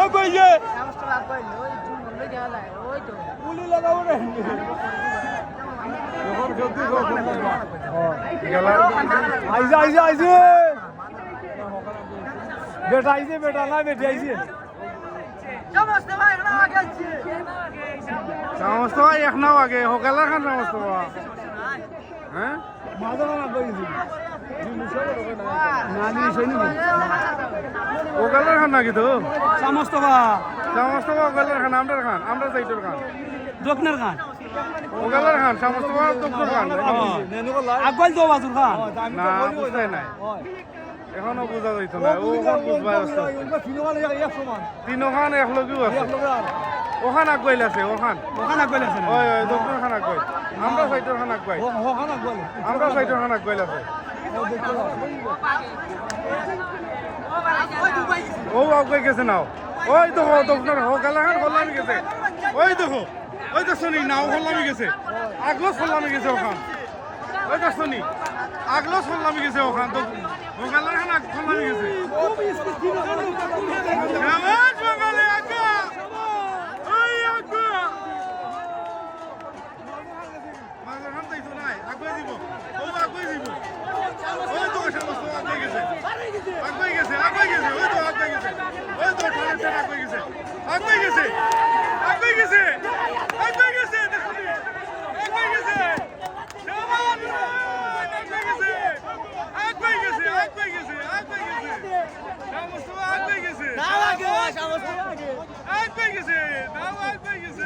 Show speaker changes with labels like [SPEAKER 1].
[SPEAKER 1] কইছে
[SPEAKER 2] সমস্ত লাভ কইল ওই চুল বললে দেওয়া যায় ওই তো
[SPEAKER 1] পুলি লাগাবো রে আইছে আইছে আইছে বেটা আইছে বেটা না বেটি আইছে
[SPEAKER 2] সমস্ত ভাই এখন আগে আছে
[SPEAKER 3] সমস্ত ভাই এখনাও আগে হোকালার খান সমস্ত ভাই হ্যাঁ
[SPEAKER 1] মাঝে না কইছি না নি শুনি
[SPEAKER 3] হোকালার খান নাকি তো
[SPEAKER 1] সমস্ত বা
[SPEAKER 3] সমস্ত ভাই হোকালার খান আমরা সাইডের খান
[SPEAKER 1] দক্ষিণের গান
[SPEAKER 3] হোকালার খান সমস্ত ভাই দক্ষিণ খান
[SPEAKER 1] আগল তো বাজুর গান
[SPEAKER 3] না বুঝাই নাই এখনো বুঝা যাইতো না ও বুঝবা আসতো তিনো খান এক লগেও আছে ওখান আগুয়াইল আছে ওখান
[SPEAKER 1] আগল আছে
[SPEAKER 3] ওই ওই দক্ষিণ খান আগুয়াইল আমরা সাইডের খান আগুয়াইল
[SPEAKER 1] ওখান আগল
[SPEAKER 3] আমরা সাইডের খান আগুয়াইল আছে ও আগুয়াই গেছে নাও ওই দেখো দক্ষিণ হোকালা খান খোলামি গেছে ওই দেখো ওই তো শুনি নাও খোলামি গেছে আগলো খোলামি গেছে ওখান ওই তো শুনি আগলো খোলামি গেছে ওখান তো হোকালা খান আগ খোলামি গেছে আওয়াজ বাঙালি আগা ওই আগা মাঝে খান তাইতো নাই আগুয়াই দিব ও আগুয়াই দিব ওই তো সমস্ত আগুয়াই গেছে আগুয়াই গেছে ওই তো আগুয়াই গেছে ওই তো ঠান্ডা আগুয়াই গেছে আগুয়াই গেছে আগুয়াই গেছে আগুয়াই গেছে দেখুন আগুয়াই গেছে আগুয়াই গেছে সমস্ত আগুয়াই গেছে
[SPEAKER 2] না আগে সমস্ত আগে
[SPEAKER 3] আগুয়াই গেছে নাও আগুয়াই গেছে